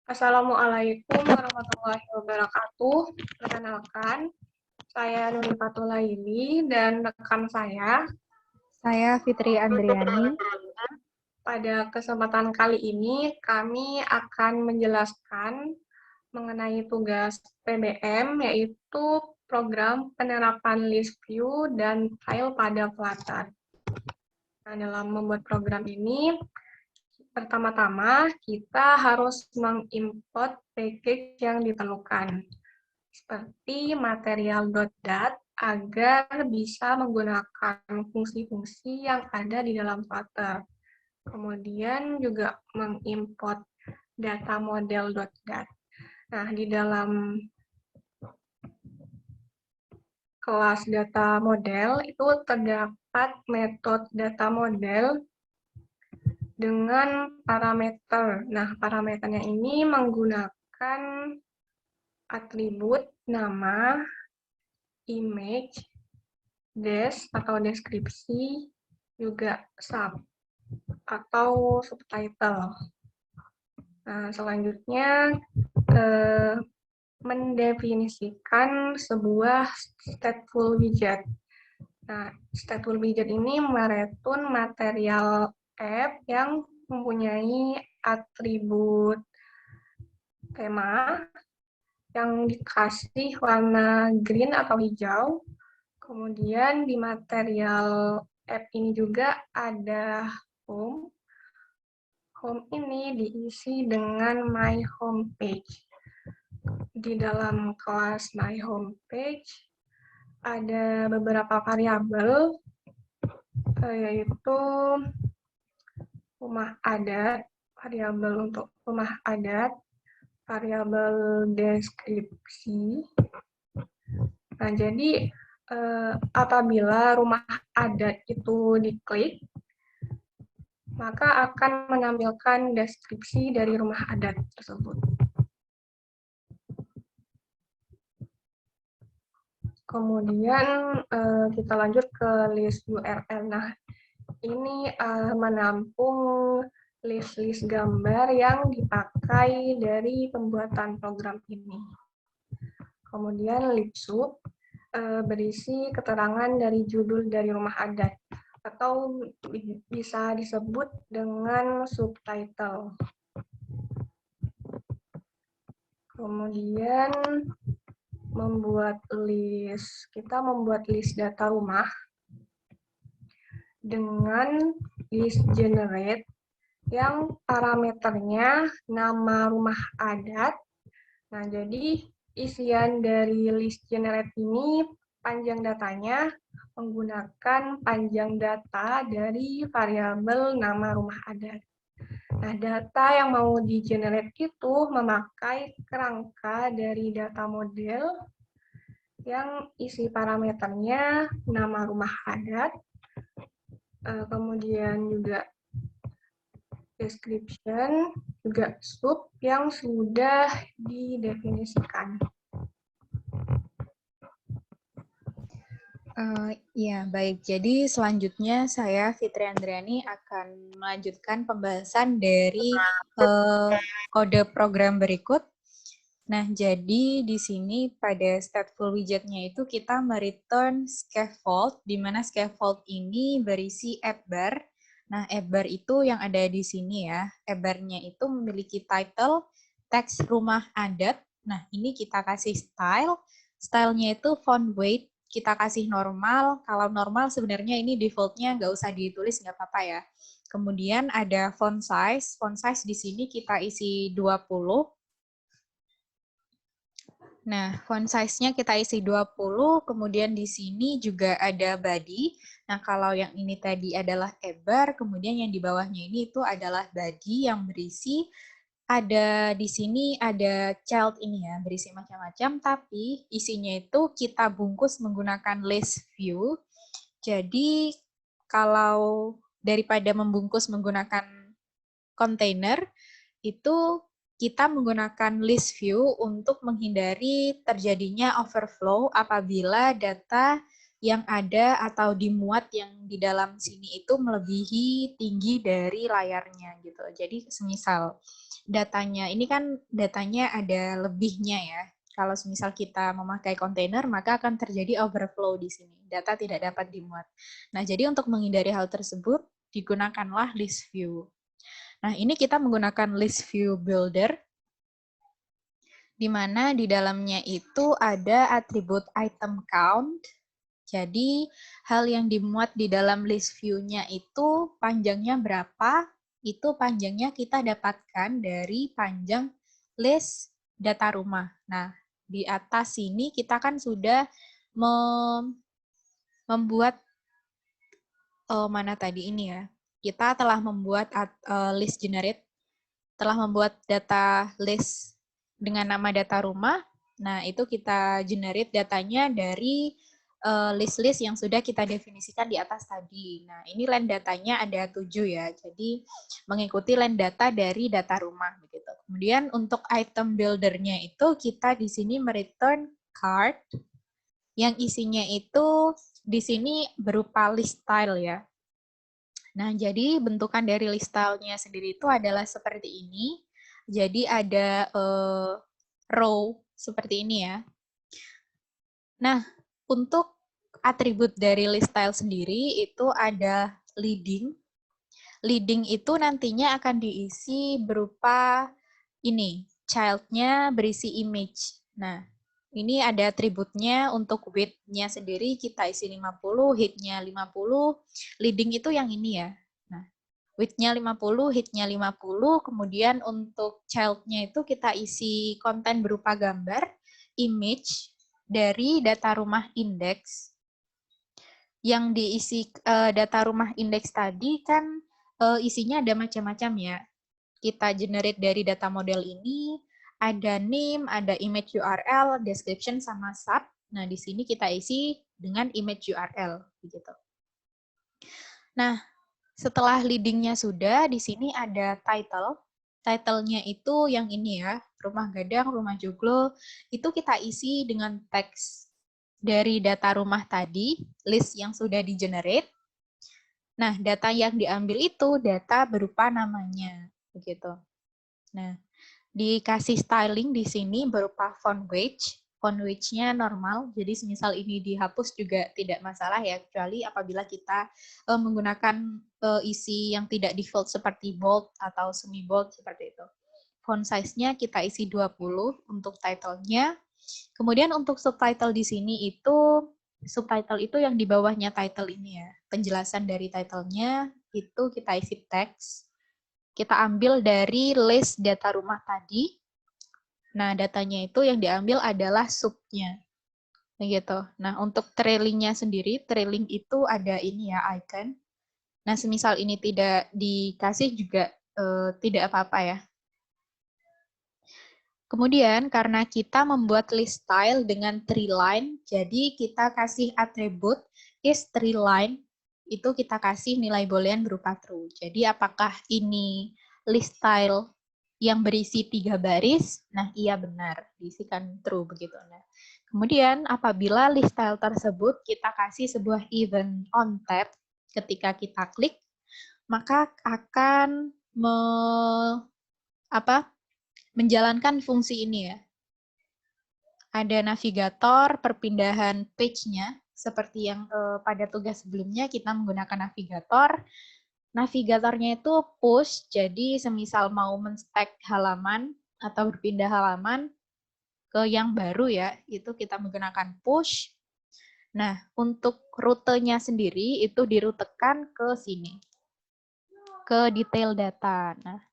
Assalamualaikum warahmatullahi wabarakatuh. Perkenalkan, saya Nuri Fatulaili dan rekan saya. Saya Fitri Andriani. Pada kesempatan kali ini, kami akan menjelaskan mengenai tugas PBM, yaitu program penerapan list view dan file pada Flutter. Nah, dalam membuat program ini, pertama-tama kita harus mengimport package yang diperlukan, seperti material.dat agar bisa menggunakan fungsi-fungsi yang ada di dalam Flutter. Kemudian juga mengimport data model.dat. Nah, di dalam kelas data model itu terdapat metode data model dengan parameter. Nah, parameternya ini menggunakan atribut nama, image, des atau deskripsi, juga sub atau subtitle. Nah, selanjutnya mendefinisikan sebuah stateful widget. Nah, stateful widget ini meretun material app yang mempunyai atribut tema yang dikasih warna green atau hijau. Kemudian di material app ini juga ada home. Home ini diisi dengan my homepage. Di dalam kelas my homepage ada beberapa variabel, yaitu rumah adat, variabel untuk rumah adat, variabel deskripsi. Nah, jadi apabila rumah adat itu diklik, maka akan menampilkan deskripsi dari rumah adat tersebut. Kemudian kita lanjut ke list URL. Nah, ini menampung list-list gambar yang dipakai dari pembuatan program ini. Kemudian libsub berisi keterangan dari judul dari rumah adat, atau bisa disebut dengan subtitle. Kemudian kita membuat list data rumah dengan list generate yang parameternya nama rumah adat. Nah, jadi isian dari list generate ini panjang datanya menggunakan panjang data dari variabel nama rumah adat. Nah, data yang mau di-generate itu memakai kerangka dari data model yang isi parameternya nama rumah adat, kemudian juga description, juga sub yang sudah didefinisikan. Ya, baik. Jadi selanjutnya saya, Fitri Andriani, akan melanjutkan pembahasan dari kode program berikut. Nah, jadi di sini pada stateful widget-nya itu kita mereturn scaffold, di mana scaffold ini berisi app bar. Nah, app bar itu yang ada di sini ya. App bar-nya itu memiliki title, teks rumah adat. Nah, ini kita kasih style. Style-nya itu font weight, kita kasih normal. Kalau normal sebenarnya ini default-nya nggak usah ditulis, nggak apa-apa ya. Kemudian ada font size. Font size di sini kita isi 20. Nah, font size-nya kita isi 20, kemudian di sini juga ada body. Nah, kalau yang ini tadi adalah bar, kemudian yang di bawahnya ini itu adalah body yang berisi, ada di sini ada child ini ya, berisi macam-macam, tapi isinya itu kita bungkus menggunakan list view. Jadi, kalau daripada membungkus menggunakan container, itu kita menggunakan list view untuk menghindari terjadinya overflow apabila data yang ada atau dimuat yang di dalam sini itu melebihi tinggi dari layarnya gitu. Jadi semisal datanya, ini kan datanya ada lebihnya ya. Kalau semisal kita memakai kontainer, maka akan terjadi overflow di sini. Data tidak dapat dimuat. Nah, jadi untuk menghindari hal tersebut, digunakanlah list view. Nah, ini kita menggunakan list view builder, di mana di dalamnya itu ada atribut item count. Jadi, hal yang dimuat di dalam list view-nya itu panjangnya berapa, itu panjangnya kita dapatkan dari panjang list data rumah. Nah, di atas sini kita kan sudah membuat mana tadi ini ya. Kita telah membuat list generate, telah membuat data list dengan nama data rumah. Nah, itu kita generate datanya dari list-list yang sudah kita definisikan di atas tadi. Nah, ini len datanya ada 7 ya. Jadi, mengikuti len data dari data rumah begitu. Kemudian untuk item builder-nya itu kita di sini mereturn card yang isinya itu di sini berupa list style ya. Nah, jadi bentukan dari list style-nya sendiri itu adalah seperti ini. Jadi ada row seperti ini ya. Nah, untuk atribut dari list style sendiri itu ada leading. Leading itu nantinya akan diisi berupa ini, child-nya berisi image. Nah, ini ada atributnya untuk width-nya sendiri kita isi 50, height-nya 50, leading itu yang ini ya. Nah, width-nya 50, height-nya 50, kemudian untuk child-nya itu kita isi konten berupa gambar, image, dari data rumah index. Yang diisi data rumah index tadi kan isinya ada macam-macam ya. Kita generate dari data model ini, ada name, ada image URL, description, sama sub. Nah, di sini kita isi dengan image URL. Begitu. Nah, setelah leading-nya sudah, di sini ada title. Title-nya itu yang ini ya, rumah gadang, rumah joglo, itu kita isi dengan teks dari data rumah tadi, list yang sudah di-generate. Nah, data yang diambil itu data berupa namanya, begitu. Nah, dikasih styling di sini berupa font weight. Font weight-nya normal, jadi semisal ini dihapus juga tidak masalah ya, kecuali apabila kita menggunakan isi yang tidak default seperti bold atau semi bold seperti itu. Font size-nya kita isi 20 untuk title-nya. Kemudian untuk subtitle di sini itu, subtitle itu yang di bawahnya title ini ya. Penjelasan dari title-nya itu kita isi teks. Kita ambil dari list data rumah tadi. Nah, datanya itu yang diambil adalah sub-nya. Begitu. Nah, untuk trailing-nya sendiri, trailing itu ada ini ya, icon. Nah, semisal ini tidak dikasih juga tidak apa-apa ya. Kemudian, karena kita membuat list style dengan tree line, jadi kita kasih atribut is tree line, itu kita kasih nilai boolean berupa true. Jadi, apakah ini list style yang berisi 3 baris? Nah, iya benar, diisikan true begitu. Nah, kemudian, apabila list style tersebut kita kasih sebuah event on tab, ketika kita klik, maka akan menjalankan fungsi ini ya. Ada navigator, perpindahan page-nya, seperti yang pada tugas sebelumnya kita menggunakan navigator. Navigatornya itu push, jadi semisal mau men-stack halaman atau berpindah halaman ke yang baru ya, itu kita menggunakan push. Nah, untuk rutenya sendiri itu dirutekan ke sini, ke detail data. Nah,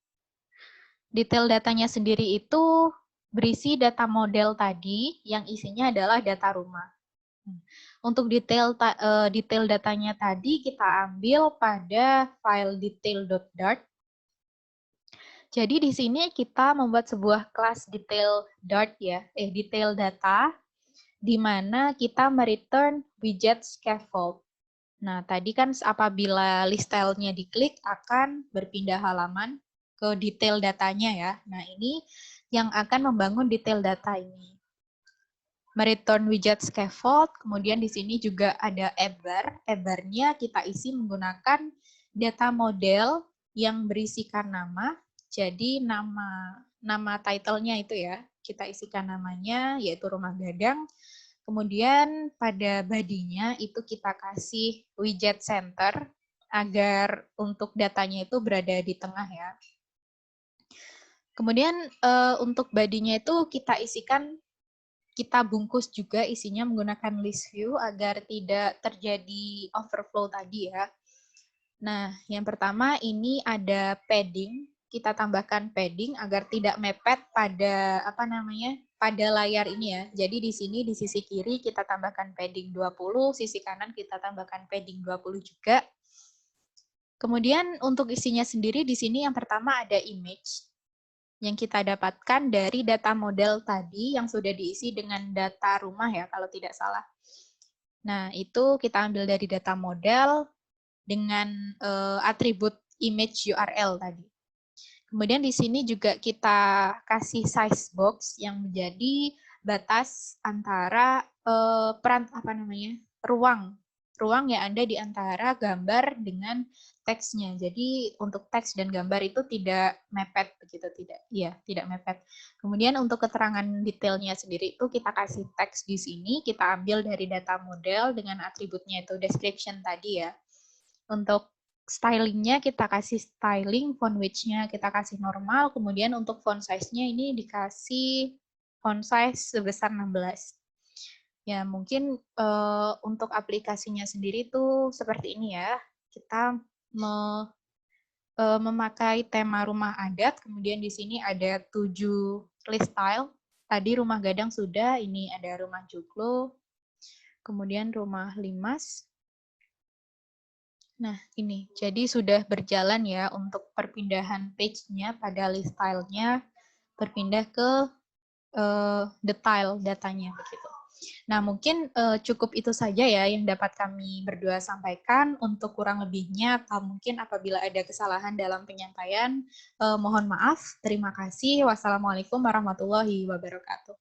detail datanya sendiri itu berisi data model tadi yang isinya adalah data rumah. Untuk detail datanya tadi kita ambil pada file detail.dart. Jadi di sini kita membuat sebuah kelas detail.dart ya, detail data, di mana kita mereturn widget scaffold. Nah, tadi kan apabila list style-nya diklik akan berpindah halaman ke detail datanya ya. Nah, ini yang akan membangun detail data ini. Meriton widget scaffold, kemudian di sini juga ada ebar. Ebarnya kita isi menggunakan data model yang berisikan nama. Jadi nama title-nya itu ya, kita isikan namanya yaitu Rumah Gadang. Kemudian pada body-nya itu kita kasih widget center agar untuk datanya itu berada di tengah ya. Kemudian untuk body-nya itu kita bungkus juga isinya menggunakan list view agar tidak terjadi overflow tadi ya. Nah, yang pertama ini ada padding. Kita tambahkan padding agar tidak mepet pada pada layar ini ya. Jadi di sini di sisi kiri kita tambahkan padding 20, sisi kanan kita tambahkan padding 20 juga. Kemudian untuk isinya sendiri di sini yang pertama ada image yang kita dapatkan dari data model tadi yang sudah diisi dengan data rumah ya, kalau tidak salah. Nah, itu kita ambil dari data model dengan atribut image URL tadi. Kemudian di sini juga kita kasih size box yang menjadi batas antara ruang yang ada di antara gambar dengan teksnya. Jadi untuk teks dan gambar itu tidak mepet begitu, tidak mepet. Kemudian untuk keterangan detailnya sendiri itu kita kasih teks di sini, kita ambil dari data model dengan atributnya itu description tadi ya. Untuk stylingnya kita kasih styling, font width-nya kita kasih normal, kemudian untuk font size-nya ini dikasih font size sebesar 16. Ya, mungkin untuk aplikasinya sendiri tuh seperti ini ya. Kita memakai tema rumah adat, kemudian di sini ada 7 list style. Tadi rumah gadang sudah, ini ada rumah joglo, kemudian rumah limas. Nah, ini. Jadi sudah berjalan ya untuk perpindahan page-nya pada list style-nya berpindah ke detail datanya begitu. Nah, mungkin cukup itu saja ya yang dapat kami berdua sampaikan. Untuk kurang lebihnya atau mungkin apabila ada kesalahan dalam penyampaian, mohon maaf. Terima kasih. Wassalamualaikum warahmatullahi wabarakatuh.